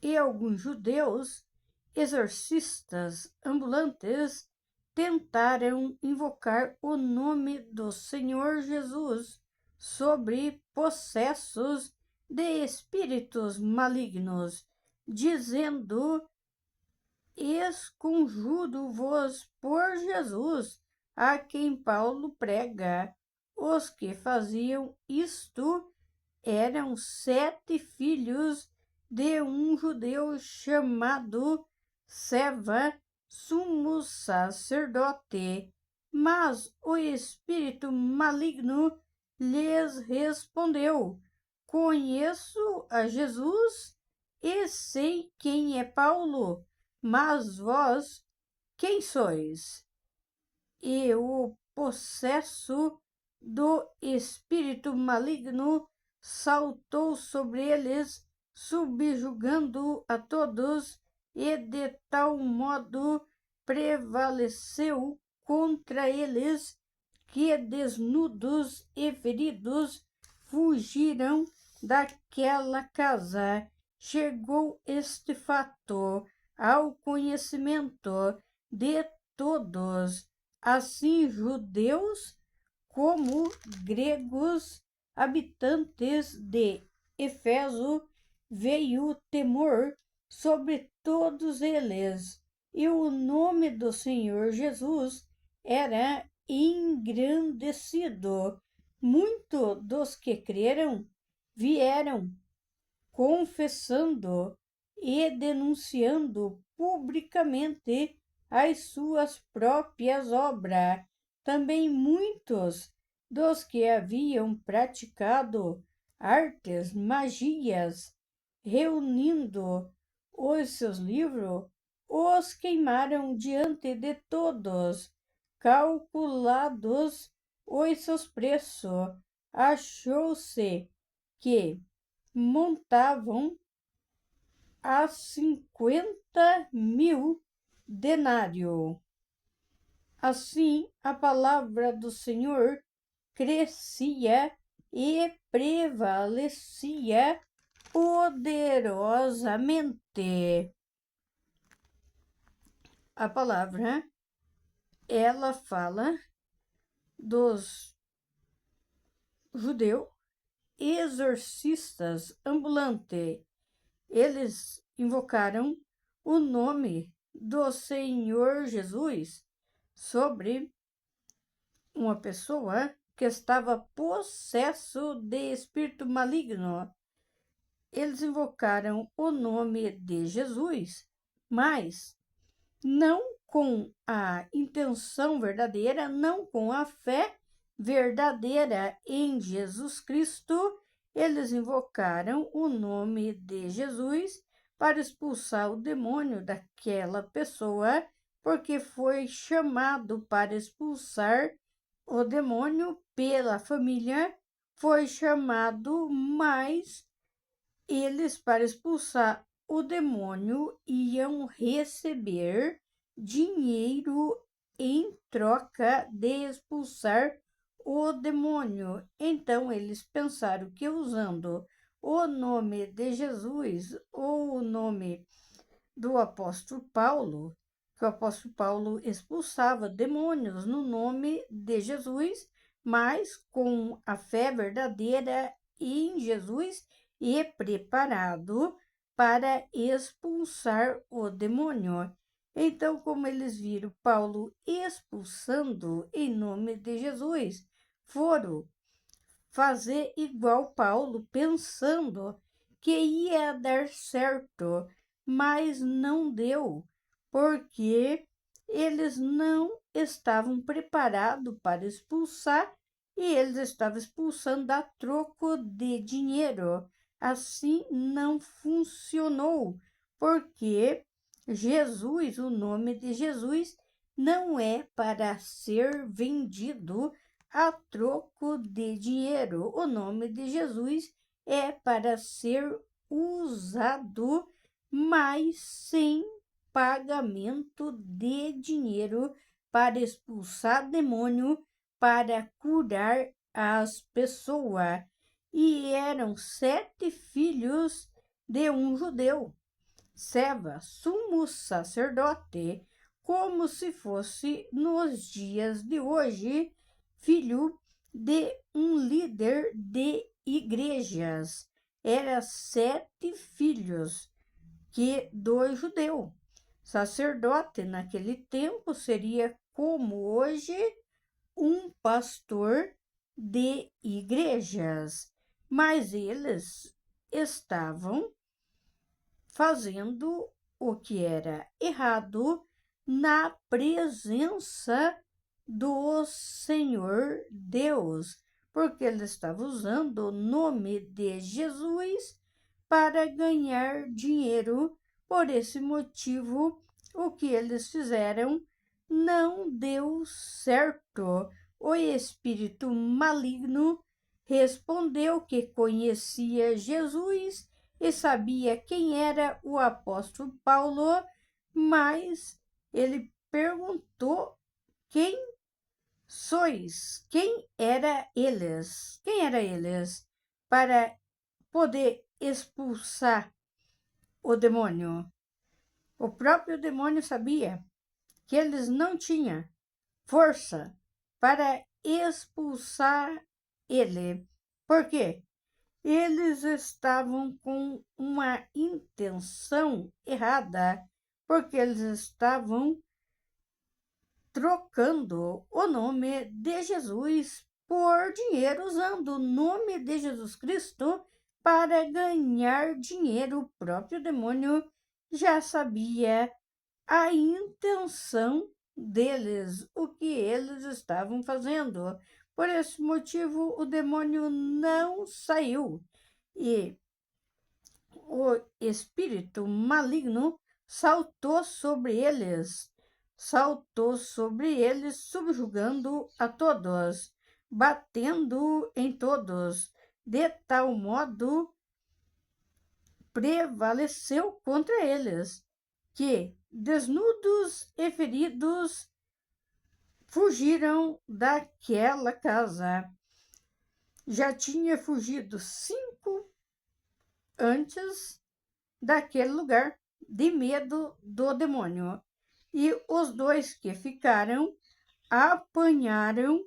e alguns judeus exorcistas ambulantes tentaram invocar o nome do Senhor Jesus sobre possessos de espíritos malignos, dizendo: Esconjuro-vos por Jesus, a quem Paulo prega. Os que faziam isto eram 7 filhos de um judeu chamado Seva, sumo sacerdote. Mas o espírito maligno lhes respondeu: Conheço a Jesus e sei quem é Paulo, mas vós quem sois? E o possesso do espírito maligno saltou sobre eles, subjugando a todos, e de tal modo prevaleceu contra eles que, desnudos e feridos, fugiram daquela casa. Chegou este fato ao conhecimento de todos, assim judeus como gregos, habitantes de Éfeso. Veio temor sobre todos eles, e o nome do Senhor Jesus era engrandecido. Muitos dos que creram vieram confessando e denunciando publicamente as suas próprias obras. Também muitos dos que haviam praticado artes, magias, reunindo os seus livros, os queimaram diante de todos. Calculados os seus preços, achou-se que montavam a 50.000 denários. Assim, a palavra do Senhor crescia e prevalecia poderosamente. A palavra, ela fala dos judeus exorcistas ambulantes. Eles invocaram o nome do Senhor Jesus sobre uma pessoa que estava possesso de espírito maligno. Eles invocaram o nome de Jesus, mas não com a intenção verdadeira, não com a fé verdadeira em Jesus Cristo. Eles invocaram o nome de Jesus para expulsar o demônio daquela pessoa, porque foi chamado para expulsar o demônio pela família, foi chamado, mas eles, para expulsar o demônio, iam receber dinheiro em troca de expulsar o demônio. Então, eles pensaram que usando o nome de Jesus ou o nome do apóstolo Paulo, que o apóstolo Paulo expulsava demônios no nome de Jesus, mas com a fé verdadeira em Jesus e preparado para expulsar o demônio. Então, como eles viram Paulo expulsando em nome de Jesus, foram fazer igual Paulo, pensando que ia dar certo, mas não deu, porque eles não estavam preparados para expulsar, e eles estavam expulsando a troco de dinheiro. Assim não funcionou, porque Jesus, o nome de Jesus, não é para ser vendido a troco de dinheiro. O nome de Jesus é para ser usado, mas sem pagamento de dinheiro, para expulsar demônio, para curar as pessoas. E eram 7 filhos de um judeu. Seva, sumo sacerdote, como se fosse nos dias de hoje, filho de um líder de igrejas. Era 7 filhos que do judeu. Sacerdote naquele tempo seria como hoje um pastor de igrejas, mas eles estavam fazendo o que era errado na presença do Senhor Deus, porque ele estava usando o nome de Jesus para ganhar dinheiro. Por esse motivo, o que eles fizeram não deu certo. O espírito maligno respondeu que conhecia Jesus e sabia quem era o apóstolo Paulo, mas ele perguntou: quem sois? Quem era eles? Quem era eles? Para poder expulsar o demônio. O próprio demônio sabia que eles não tinham força para expulsar ele. Por quê? Eles estavam com uma intenção errada, porque eles estavam trocando o nome de Jesus por dinheiro, usando o nome de Jesus Cristo para ganhar dinheiro. O próprio demônio já sabia a intenção deles, o que eles estavam fazendo. Por esse motivo, o demônio não saiu e o espírito maligno saltou sobre eles, subjugando a todos, batendo em todos, de tal modo prevaleceu contra eles, que, desnudos e feridos, fugiram daquela casa. Já tinha fugido 5 antes daquele lugar, de medo do demônio. E os 2 que ficaram apanharam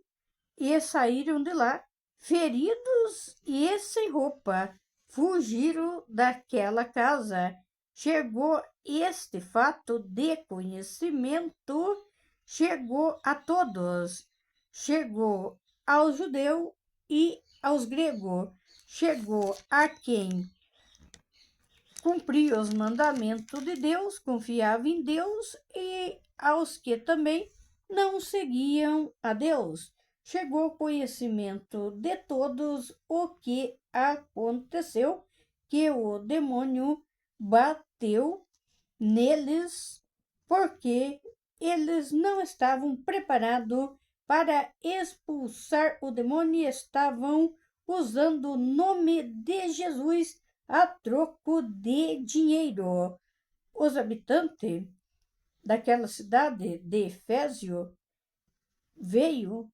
e saíram de lá, feridos e sem roupa, fugiram daquela casa. Chegou este fato de conhecimento, chegou a todos, chegou aos judeus e aos gregos, chegou a quem cumpria os mandamentos de Deus, confiava em Deus, e aos que também não seguiam a Deus. Chegou ao conhecimento de todos o que aconteceu, que o demônio bateu neles, porque eles não estavam preparados para expulsar o demônio e estavam usando o nome de Jesus a troco de dinheiro. Os habitantes daquela cidade de Efésio veio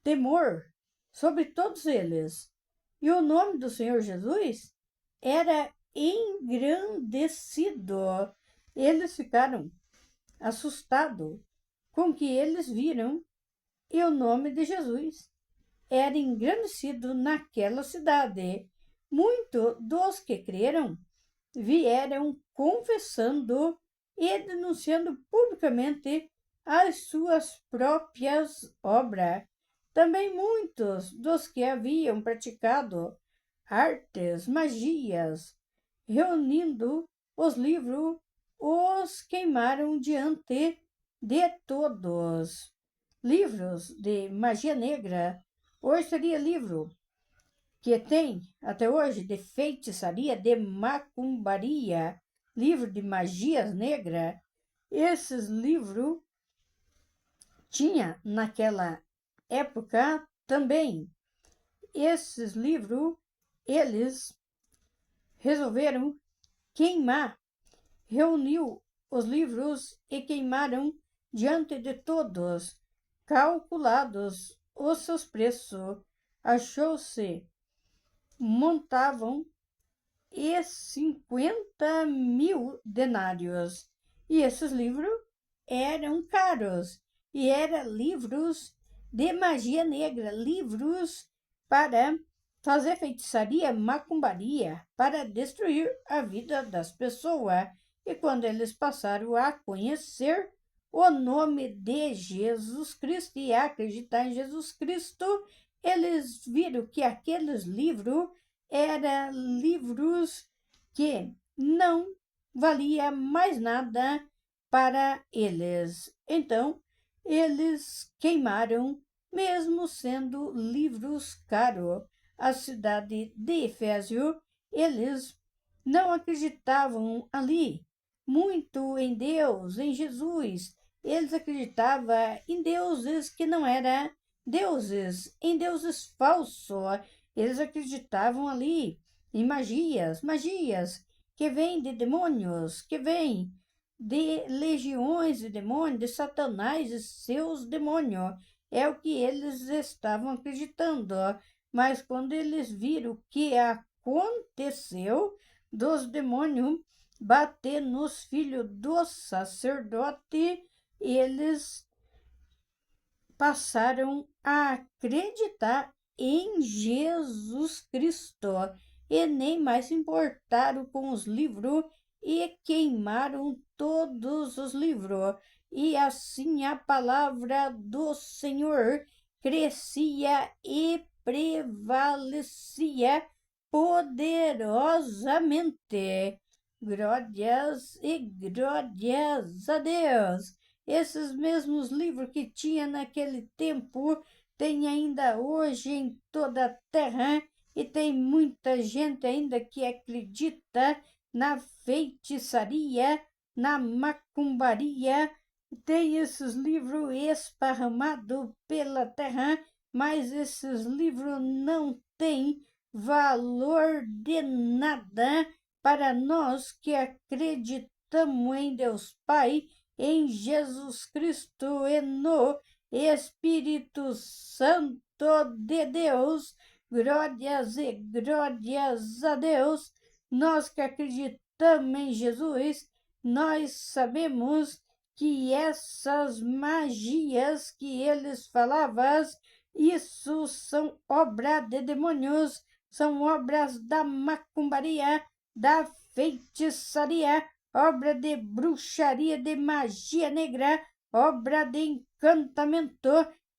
temor sobre todos eles, e o nome do Senhor Jesus era engrandecido. Eles ficaram assustados com o que eles viram, e o nome de Jesus era engrandecido naquela cidade. Muitos dos que creram vieram confessando e denunciando publicamente as suas próprias obras. Também muitos dos que haviam praticado artes, magias, reunindo os livros, os queimaram diante de todos. Livros de magia negra, hoje seria livro que tem até hoje de feitiçaria, de macumbaria, livro de magias negras. Esses livros tinha naquela época também. Esses livros, eles resolveram queimar, reuniu os livros e queimaram diante de todos, calculados os seus preços. Achou-se, montavam e 50.000 denários. E esses livros eram caros, e eram livros de magia negra, livros para fazer feitiçaria, macumbaria, para destruir a vida das pessoas. E quando eles passaram a conhecer o nome de Jesus Cristo e a acreditar em Jesus Cristo, eles viram que aqueles livros eram livros que não valia mais nada para eles. Então, eles queimaram, mesmo sendo livros caros. A cidade de Efésio, eles não acreditavam ali muito em Deus, em Jesus. Eles acreditavam em deuses que não eram deuses, em deuses falsos. Eles acreditavam ali em magias que vêm de demônios, que vêm de legiões de demônios, de Satanás e seus demônios. É o que eles estavam acreditando. Mas quando eles viram o que aconteceu dos demônios bater nos filhos do sacerdote, eles passaram a acreditar em Jesus Cristo e nem mais se importaram com os livros e queimaram todos os livros. E assim a palavra do Senhor crescia e prevalecia poderosamente. Glórias e glórias a Deus. Esses mesmos livros que tinha naquele tempo tem ainda hoje em toda a terra, e tem muita gente ainda que acredita na feitiçaria, na macumbaria. Tem esses livros esparramados pela terra, mas esses livros não têm valor de nada para nós que acreditamos em Deus Pai, em Jesus Cristo e no Espírito Santo de Deus. Glórias e glórias a Deus. Nós que acreditamos em Jesus, nós sabemos que essas magias que eles falavam, isso são obras de demônios, são obras da macumbaria, da feitiçaria, obra de bruxaria, de magia negra, obra de encantamento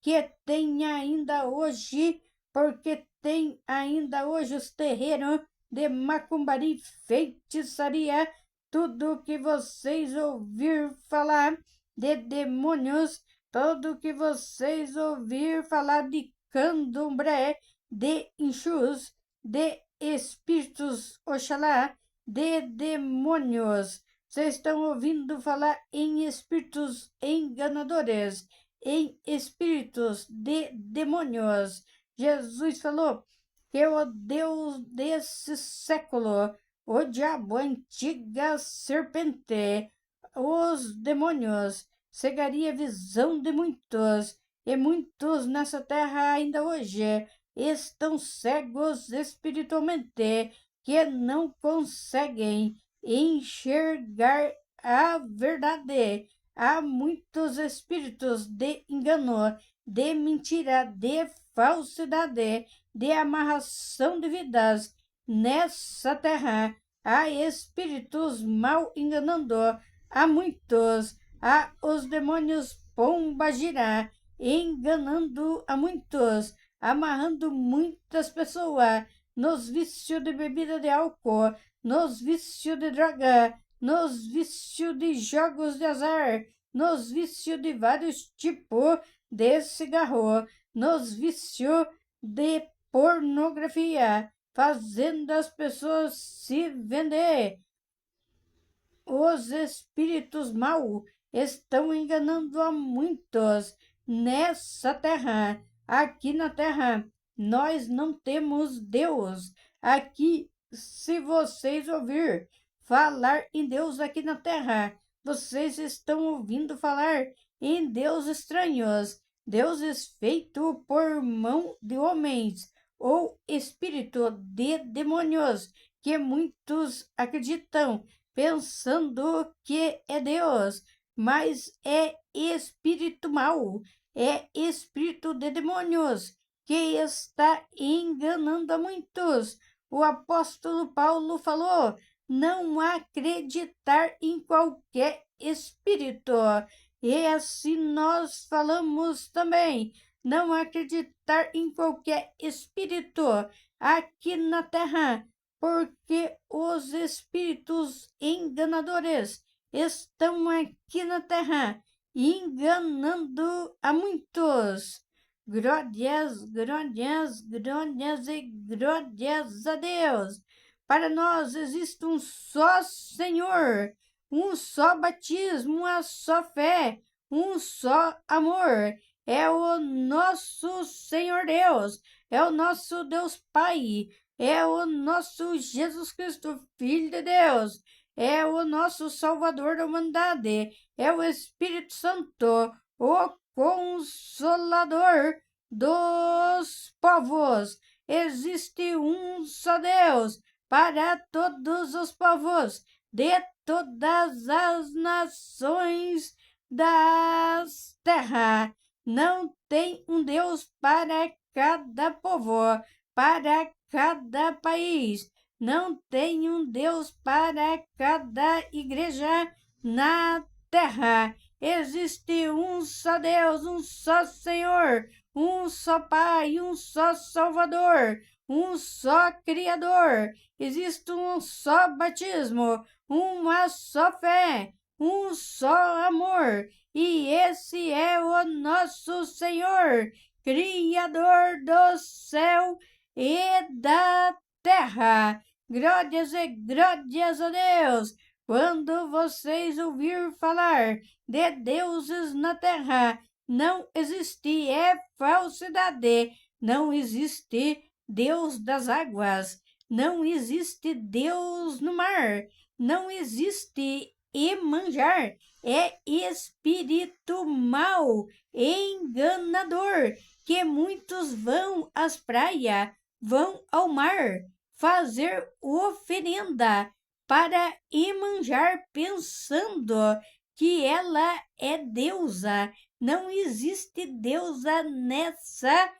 que tem ainda hoje, porque tem ainda hoje os terreiros de macumbaria e feitiçaria. Tudo que vocês ouviram falar de demônios, tudo que vocês ouviram falar de candomblé, de enxus, de espíritos Oxalá, de demônios. Vocês estão ouvindo falar em espíritos enganadores, em espíritos de demônios. Jesus falou que o Deus desse século, o diabo, a antiga serpente, os demônios, cegaria a visão de muitos, e muitos nessa terra ainda hoje estão cegos espiritualmente, que não conseguem enxergar a verdade. Há muitos espíritos de engano, de mentira, de falsidade, de amarração de vidas nessa terra. Há espíritos mal enganando a muitos. Há os demônios pombagira enganando a muitos, amarrando muitas pessoas nos vícios de bebida de álcool, nos vícios de droga, nos vícios de jogos de azar, nos vícios de vários tipos de cigarro, nos vícios de pornografia, fazendo as pessoas se vender. Os espíritos maus estão enganando a muitos nessa terra. Aqui na terra, nós não temos Deus. Aqui, se vocês ouvir falar em Deus aqui na terra, vocês estão ouvindo falar em Deus estranhos, deuses feitos por mão de homens, ou espírito de demônios, que muitos acreditam pensando que é Deus, mas é espírito mau, é espírito de demônios que está enganando a muitos. O apóstolo Paulo falou: não acreditar em qualquer espírito. E assim nós falamos também, não acreditar em qualquer espírito aqui na terra, porque os espíritos enganadores estão aqui na terra enganando a muitos. Glórias, glórias, glórias e glórias a Deus. Para nós existe um só Senhor, um só batismo, uma só fé, um só amor. É o nosso Senhor Deus, é o nosso Deus Pai, é o nosso Jesus Cristo, Filho de Deus, é o nosso Salvador da humanidade, é o Espírito Santo, o Consolador dos povos. Existe um só Deus para todos os povos de todas as nações das terras. Não tem um Deus para cada povo, para cada país. Não tem um Deus para cada igreja na terra. Existe um só Deus, um só Senhor, um só Pai, um só Salvador, um só Criador. Existe um só batismo, uma só fé, um só amor. E esse é o nosso Senhor, Criador do céu e da terra. Glórias e glórias a Deus. Quando vocês ouvirem falar de deuses na terra, não existe, é falsidade. Não existe Deus das águas, não existe Deus no mar, não existe Iemanjá, é espírito mau, enganador, que muitos vão às praias, vão ao mar, fazer oferenda para Iemanjá pensando que ela é deusa. Não existe deusa nessa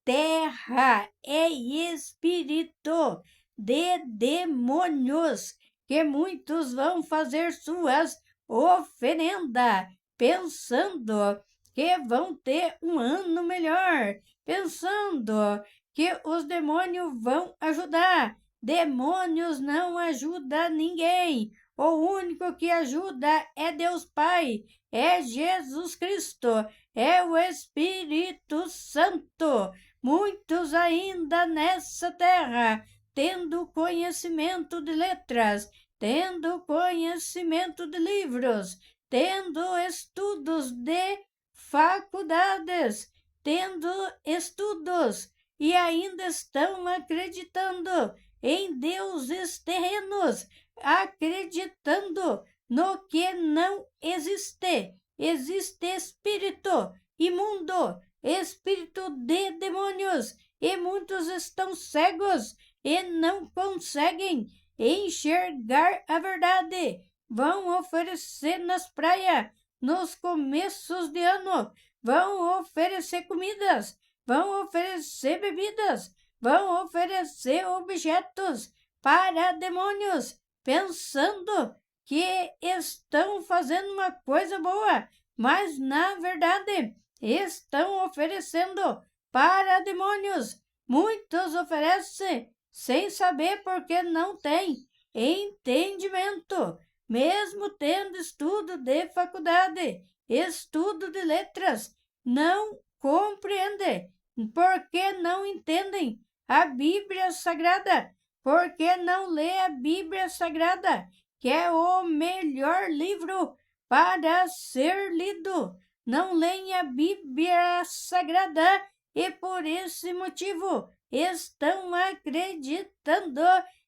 terra, é espírito de demônios que muitos vão fazer suas oferendas pensando que vão ter um ano melhor, pensando que os demônios vão ajudar. Demônios não ajudam ninguém. O único que ajuda é Deus Pai, é Jesus Cristo, é o Espírito Santo. Muitos ainda nessa terra, tendo conhecimento de letras, tendo conhecimento de livros, tendo estudos de faculdades, tendo estudos, e ainda estão acreditando em deuses terrenos, acreditando no que não existe. Existe espírito imundo, espírito de demônios, e muitos estão cegos e não conseguem enxergar a verdade. Vão oferecer nas praias, nos começos de ano, vão oferecer comidas, vão oferecer bebidas, vão oferecer objetos para demônios, pensando que estão fazendo uma coisa boa, mas na verdade estão oferecendo para demônios. Muitos oferecem sem saber porque não têm entendimento, mesmo tendo estudo de faculdade, estudo de letras, não compreendem, porque não entendem a Bíblia Sagrada, porque não lê a Bíblia Sagrada, que é o melhor livro para ser lido. Não leem a Bíblia Sagrada e por esse motivo estão acreditando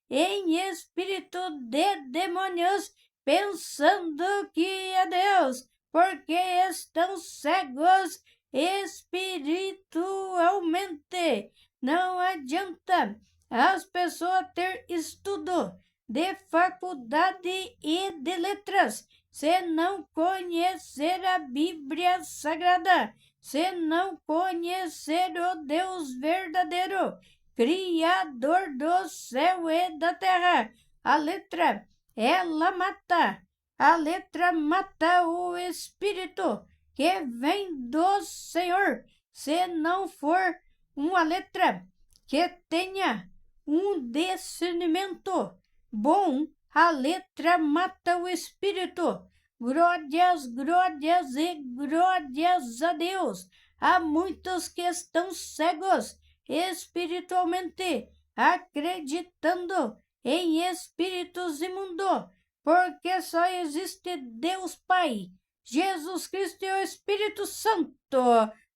em espírito de demônios, pensando que é Deus, porque estão cegos espiritualmente. Não adianta as pessoas ter estudo de faculdade e de letras, se não conhecer a Bíblia Sagrada, se não conhecer o Deus verdadeiro, Criador do céu e da terra. A letra, ela mata. A letra mata o espírito que vem do Senhor. Se não for uma letra que tenha um discernimento bom, a letra mata o espírito. Glórias, glórias e glórias a Deus. Há muitos que estão cegos espiritualmente, acreditando em espíritos imundos, porque só existe Deus Pai, Jesus Cristo e o Espírito Santo,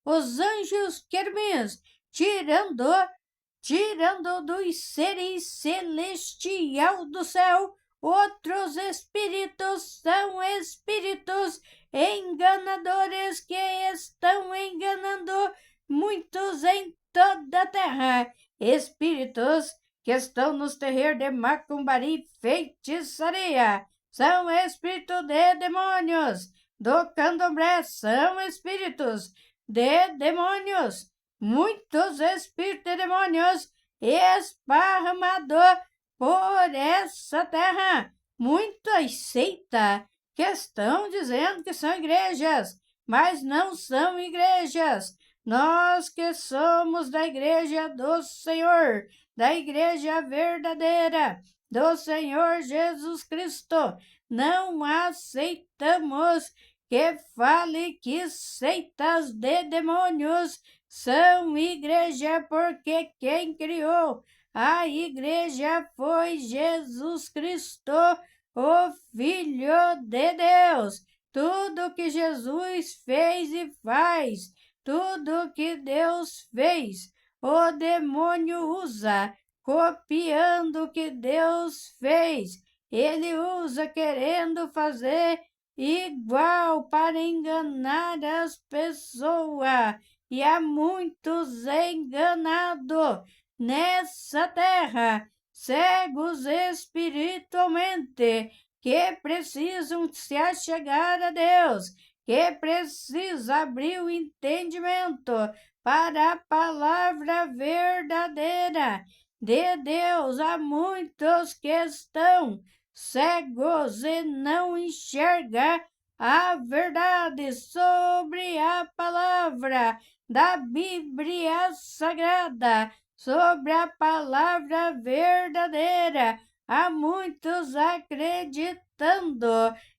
os anjos querubins, tirando dos seres celestial do céu. Outros espíritos são espíritos enganadores que estão enganando muitos em toda a terra. Espíritos que estão nos terreiros de macumbaria e feitiçaria. São espíritos de demônios. Do candomblé são espíritos de demônios. Muitos espíritos de demônios esparramados por essa terra. Muitas seitas que estão dizendo que são igrejas, mas não são igrejas. Nós que somos da igreja do Senhor, da igreja verdadeira, do Senhor Jesus Cristo, não aceitamos que fale que seitas de demônios são igreja, porque quem criou a igreja foi Jesus Cristo, o Filho de Deus. Tudo que Jesus fez e faz, tudo que Deus fez, o demônio usa, copiando o que Deus fez. Ele usa querendo fazer igual para enganar as pessoas. E há muitos enganados nessa terra, cegos espiritualmente, que precisam se achegar a Deus, que precisam abrir o entendimento para a palavra verdadeira de Deus. Há muitos que estão cegos e não enxergam a verdade sobre a palavra da Bíblia Sagrada, sobre a palavra verdadeira. Há muitos acreditando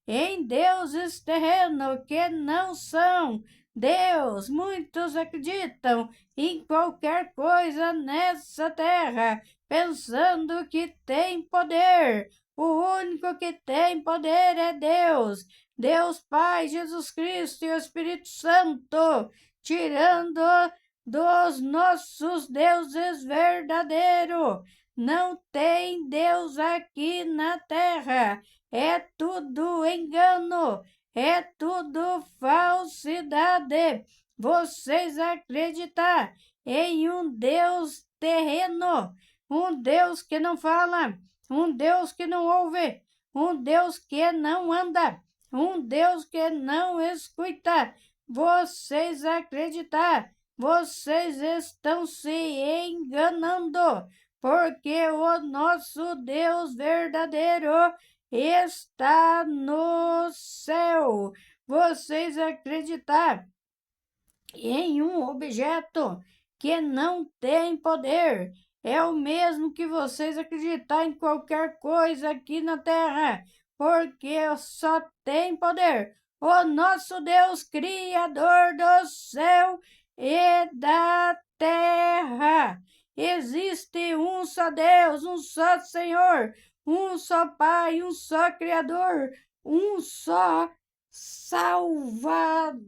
em deuses terrenos que não são Deus. Muitos acreditam em qualquer coisa nessa terra, pensando que tem poder. O único que tem poder é Deus. Deus Pai, Jesus Cristo e o Espírito Santo, tirando dos nossos deuses verdadeiros. Não tem Deus aqui na terra. É tudo engano, é tudo falsidade. Vocês acreditam em um Deus terreno, um Deus que não fala, um Deus que não ouve, um Deus que não anda, um Deus que não escuta. Vocês acreditam, vocês estão se enganando, porque o nosso Deus verdadeiro está no céu. Vocês acreditam em um objeto que não tem poder, é o mesmo que vocês acreditar em qualquer coisa aqui na terra, porque só tem poder o nosso Deus, Criador do céu e da terra. Existe um só Deus, um só Senhor, um só Pai, um só Criador, um só Salvador.